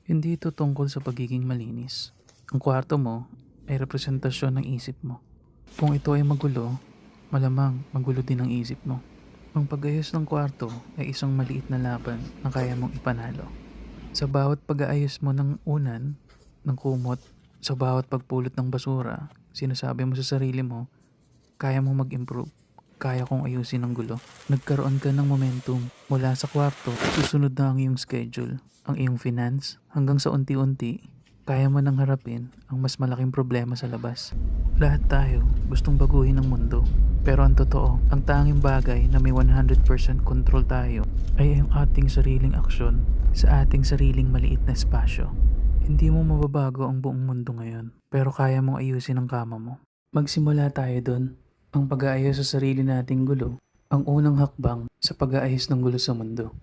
Hindi ito tungkol sa pagiging malinis. Ang kwarto mo ay representasyon ng isip mo. Kung ito ay magulo, malamang magulo din ang isip mo. Ang pag-ayos ng kwarto ay isang maliit na laban na kaya mong ipanalo. Sa bawat pag-aayos mo ng unan, ng kumot, sa bawat pagpulot ng basura, sinasabi mo sa sarili mo, kaya mong mag-improve. Kaya kong ayusin ang gulo. Nagkaroon ka ng momentum mula sa kwarto, susunod na ang iyong schedule, ang iyong finance, hanggang sa unti-unti, kaya mo nang harapin ang mas malaking problema sa labas. Lahat tayo gustong baguhin ang mundo. Pero ang totoo, ang tanging bagay na may 100% control tayo ay ang ating sariling aksyon sa ating sariling maliit na espasyo. Hindi mo mababago ang buong mundo ngayon, pero kaya mong ayusin ang kama mo. Magsimula tayo dun. Ang pag-aayos sa sarili nating gulo, ang unang hakbang sa pag-aayos ng gulo sa mundo.